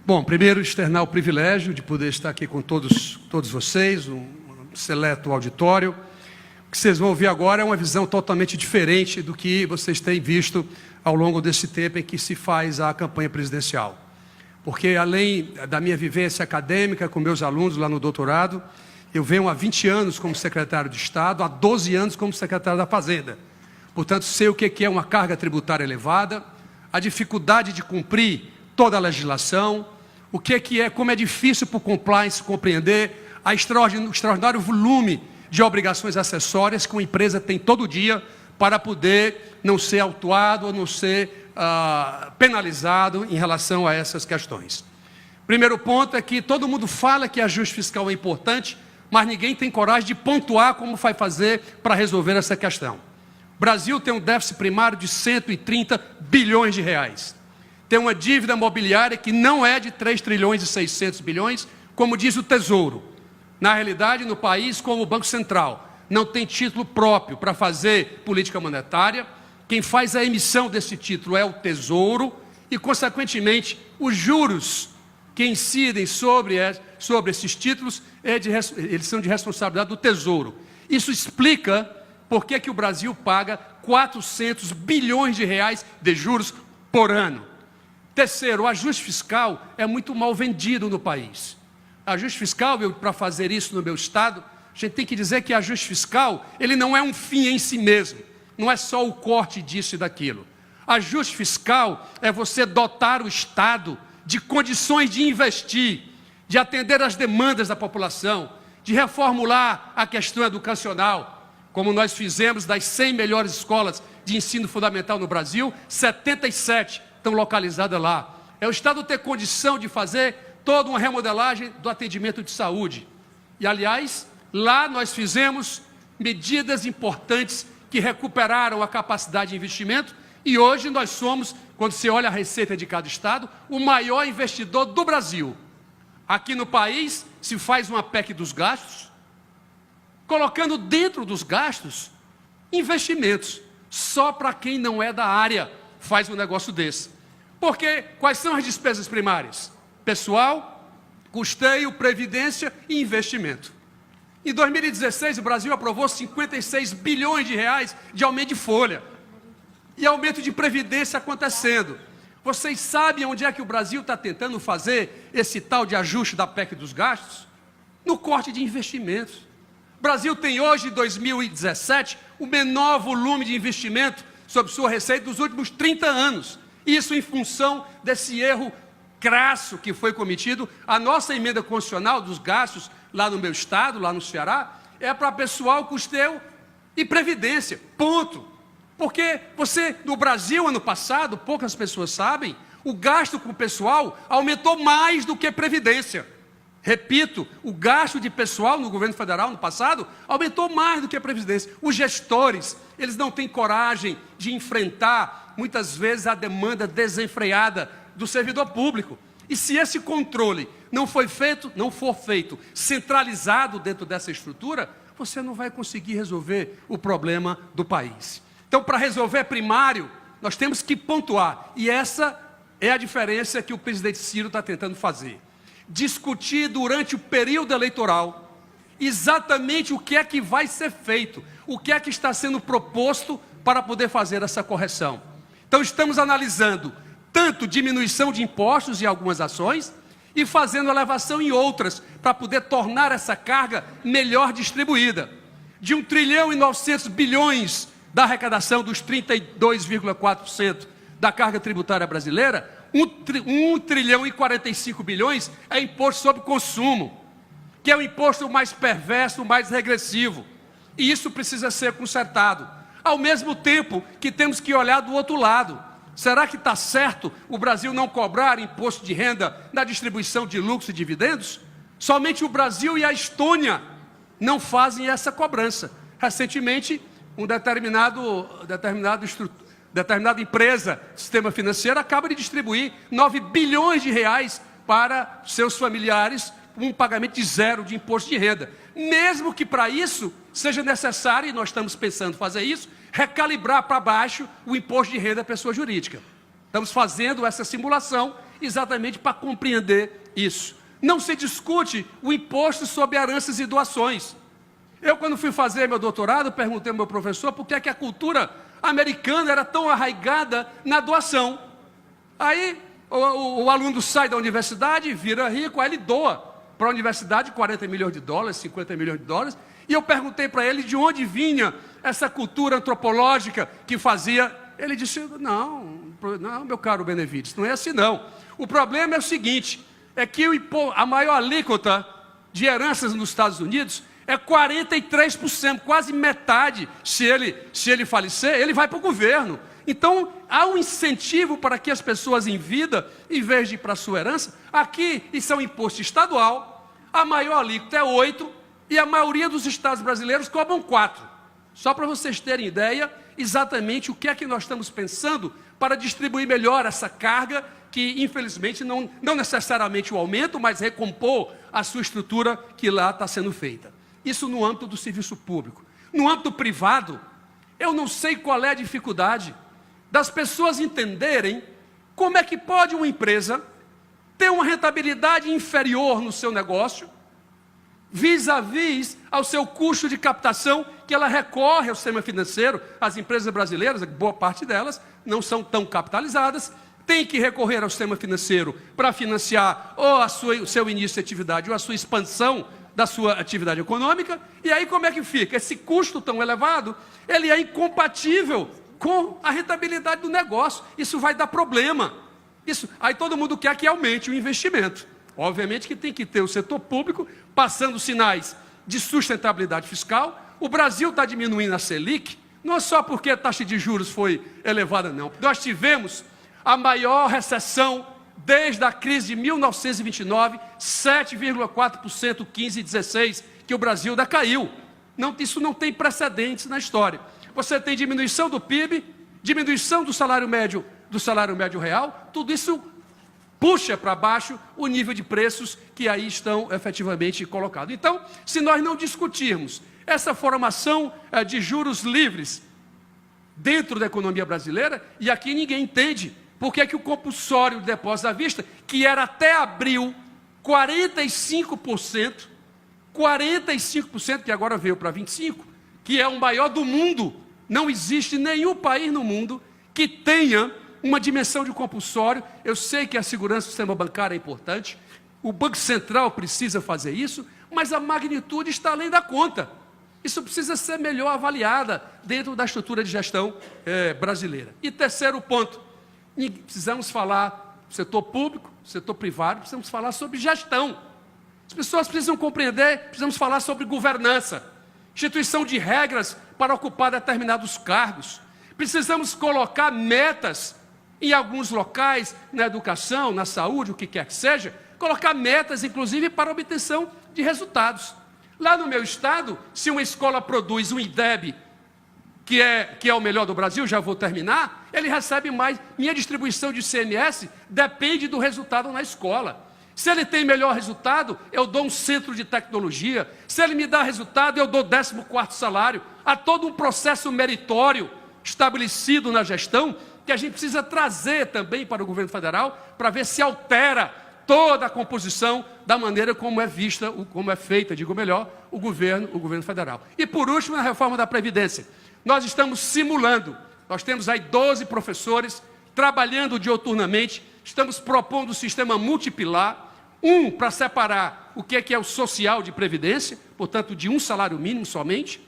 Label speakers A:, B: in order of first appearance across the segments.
A: Bom, primeiro externar o privilégio de poder estar aqui com todos vocês, um seleto auditório. O que vocês vão ouvir agora é uma visão totalmente diferente do que vocês têm visto ao longo desse tempo em que se faz a campanha presidencial. Porque além da minha vivência acadêmica com meus alunos lá no doutorado, eu venho há 20 anos como secretário de Estado, há 12 anos como secretário da Fazenda. Portanto, sei o que é uma carga tributária elevada, a dificuldade de cumprir toda a legislação, o que é, como é difícil para o compliance compreender o extraordinário volume de obrigações acessórias que uma empresa tem todo dia para poder não ser autuado ou não ser penalizado em relação a essas questões. Primeiro ponto é que todo mundo fala que ajuste fiscal é importante, mas ninguém tem coragem de pontuar como vai fazer para resolver essa questão. O Brasil tem um déficit primário de 130 bilhões de reais. Tem uma dívida mobiliária que não é de 3 trilhões e 600 bilhões, como diz o Tesouro. Na realidade, no país, como o Banco Central não tem título próprio para fazer política monetária, quem faz a emissão desse título é o Tesouro e, consequentemente, os juros que incidem sobre esses títulos, eles são de responsabilidade do Tesouro. Isso explica por que o Brasil paga 400 bilhões de reais de juros por ano. Terceiro, o ajuste fiscal é muito mal vendido no país. Ajuste fiscal, para fazer isso no meu estado, a gente tem que dizer que ajuste fiscal, ele não é um fim em si mesmo. Não é só o corte disso e daquilo. Ajuste fiscal é você dotar o Estado de condições de investir, de atender às demandas da população, de reformular a questão educacional, como nós fizemos das 100 melhores escolas de ensino fundamental no Brasil, 77 estão localizadas lá. É o Estado ter condição de fazer toda uma remodelagem do atendimento de saúde. E, aliás, lá nós fizemos medidas importantes que recuperaram a capacidade de investimento e hoje nós somos, quando você olha a receita de cada estado, o maior investidor do Brasil. Aqui no país se faz uma PEC dos gastos, colocando dentro dos gastos investimentos. Só para quem não é da área faz um negócio desse. Porque quais são as despesas primárias? Pessoal, custeio, previdência e investimento. Em 2016, o Brasil aprovou 56 bilhões de reais de aumento de folha. E aumento de previdência acontecendo. Vocês sabem onde é que o Brasil está tentando fazer esse tal de ajuste da PEC dos gastos? No corte de investimentos. O Brasil tem hoje, em 2017, o menor volume de investimento sobre sua receita dos últimos 30 anos. Isso em função desse erro crasso que foi cometido. A nossa emenda constitucional dos gastos lá no meu estado, lá no Ceará, é para pessoal, custeio e previdência, ponto. Porque no Brasil, ano passado, poucas pessoas sabem, o gasto com o pessoal aumentou mais do que previdência. Repito, o gasto de pessoal no governo federal, no passado, aumentou mais do que a previdência. Os gestores, eles não têm coragem de enfrentar, muitas vezes, a demanda desenfreada do servidor público. E se esse controle não for feito centralizado dentro dessa estrutura, você não vai conseguir resolver o problema do país. Então, para resolver primário, nós temos que pontuar. E essa é a diferença que o presidente Ciro está tentando fazer. Discutir durante o período eleitoral exatamente o que é que vai ser feito, o que é que está sendo proposto para poder fazer essa correção. Então, estamos analisando tanto diminuição de impostos em algumas ações e fazendo elevação em outras, para poder tornar essa carga melhor distribuída. De 1 trilhão e 900 bilhões da arrecadação dos 32,4% da carga tributária brasileira, 1 trilhão e 45 bilhões é imposto sobre consumo, que é o imposto mais perverso, mais regressivo. E isso precisa ser consertado. Ao mesmo tempo que temos que olhar do outro lado. Será que está certo o Brasil não cobrar imposto de renda na distribuição de lucros e dividendos? Somente o Brasil e a Estônia não fazem essa cobrança. Recentemente, uma determinada empresa do sistema financeiro acaba de distribuir 9 bilhões de reais para seus familiares, um pagamento de zero de imposto de renda. Mesmo que para isso seja necessário, e nós estamos pensando em fazer isso, recalibrar para baixo o imposto de renda à pessoa jurídica. Estamos fazendo essa simulação exatamente para compreender isso. Não se discute o imposto sobre heranças e doações. Eu, quando fui fazer meu doutorado, perguntei ao meu professor por que a cultura americana era tão arraigada na doação. Aí o aluno sai da universidade, vira rico, aí ele doa para a universidade 40 milhões de dólares, 50 milhões de dólares, e eu perguntei para ele de onde vinha essa cultura antropológica que fazia. Ele disse, não, meu caro Benevides, não é assim não. O problema é o seguinte, é que a maior alíquota de heranças nos Estados Unidos é 43%, quase metade. Se ele falecer, ele vai para o governo. Então, há um incentivo para que as pessoas em vida, em vez de ir para a sua herança, aqui, isso é um imposto estadual, a maior alíquota é 8%, e a maioria dos estados brasileiros cobram 4%. Só para vocês terem ideia, exatamente o que é que nós estamos pensando para distribuir melhor essa carga, que infelizmente não necessariamente o aumento, mas recompor a sua estrutura que lá está sendo feita. Isso no âmbito do serviço público. No âmbito privado, eu não sei qual é a dificuldade das pessoas entenderem como é que pode uma empresa ter uma rentabilidade inferior no seu negócio, vis-à-vis ao seu custo de captação, que ela recorre ao sistema financeiro. As empresas brasileiras, boa parte delas, não são tão capitalizadas, tem que recorrer ao sistema financeiro para financiar ou o seu início de atividade ou a sua expansão da sua atividade econômica. E aí como é que fica? Esse custo tão elevado, ele é incompatível com a rentabilidade do negócio. Isso vai dar problema. Aí todo mundo quer que aumente o investimento. Obviamente que tem que ter o setor público passando sinais de sustentabilidade fiscal. O Brasil está diminuindo a Selic, não é só porque a taxa de juros foi elevada, não. Nós tivemos a maior recessão desde a crise de 1929, 7,4%, 15 e 16, que o Brasil decaiu. Isso não tem precedentes na história. Você tem diminuição do PIB, diminuição do salário médio real, tudo isso puxa para baixo o nível de preços que aí estão efetivamente colocados. Então, se nós não discutirmos essa formação de juros livres dentro da economia brasileira, e aqui ninguém entende por que o compulsório de depósito à vista, que era até abril 45%, que agora veio para 25%, que é o maior do mundo. Não existe nenhum país no mundo que tenha uma dimensão de compulsório. Eu sei que a segurança do sistema bancário é importante, o Banco Central precisa fazer isso, mas a magnitude está além da conta. Isso precisa ser melhor avaliada dentro da estrutura de gestão brasileira. E terceiro ponto, precisamos falar do setor público, setor privado, precisamos falar sobre gestão. As pessoas precisam compreender, precisamos falar sobre governança, instituição de regras para ocupar determinados cargos. Precisamos colocar metas em alguns locais, na educação, na saúde, o que quer que seja, colocar metas, inclusive, para obtenção de resultados. Lá no meu estado, se uma escola produz um IDEB, que é o melhor do Brasil, já vou terminar, ele recebe mais. Minha distribuição de ICMS depende do resultado na escola. Se ele tem melhor resultado, eu dou um centro de tecnologia. Se ele me dá resultado, eu dou 14º salário. Há todo um processo meritório estabelecido na gestão que a gente precisa trazer também para o governo federal para ver se altera toda a composição da maneira como é vista, como é feita, digo melhor, o governo federal. E por último, na reforma da Previdência, nós estamos simulando, nós temos aí 12 professores trabalhando dioturnamente, estamos propondo um sistema multipilar, para separar o que é o social de previdência, portanto de um salário mínimo somente.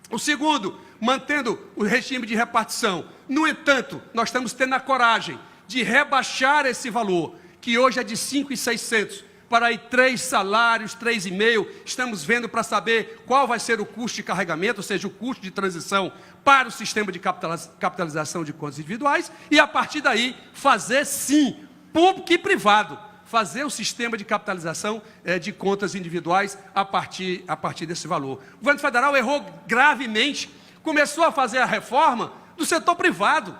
A: O segundo, mantendo o regime de repartição. No entanto, nós estamos tendo a coragem de rebaixar esse valor, que hoje é de 5.600, para aí 3 salários, 3,5. Estamos vendo para saber qual vai ser o custo de carregamento, ou seja, o custo de transição para o sistema de capitalização de contas individuais, e a partir daí fazer sim, público e privado, fazer o sistema de capitalização de contas individuais a partir desse valor. O governo federal errou gravemente, começou a fazer a reforma do setor privado,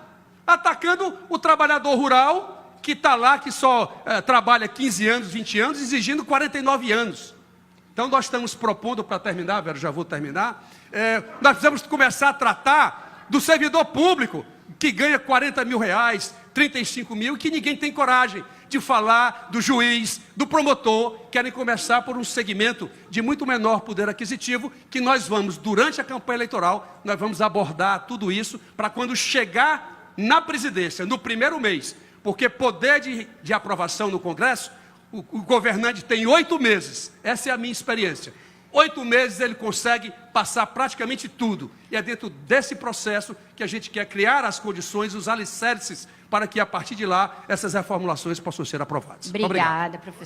A: atacando o trabalhador rural, que está lá, que só trabalha 15 anos, 20 anos, exigindo 49 anos. Então nós estamos propondo, para terminar, Vera, já vou terminar, nós precisamos começar a tratar do servidor público, que ganha 40 mil reais, 35 mil, que ninguém tem coragem de falar do juiz, do promotor, querem começar por um segmento de muito menor poder aquisitivo, que nós vamos, durante a campanha eleitoral, nós vamos abordar tudo isso, para quando chegar na presidência, no primeiro mês, porque poder de aprovação no Congresso, o governante tem 8 meses, essa é a minha experiência. 8 meses ele consegue passar praticamente tudo. E é dentro desse processo que a gente quer criar as condições, os alicerces, para que a partir de lá essas reformulações possam ser aprovadas.
B: Obrigada, professor.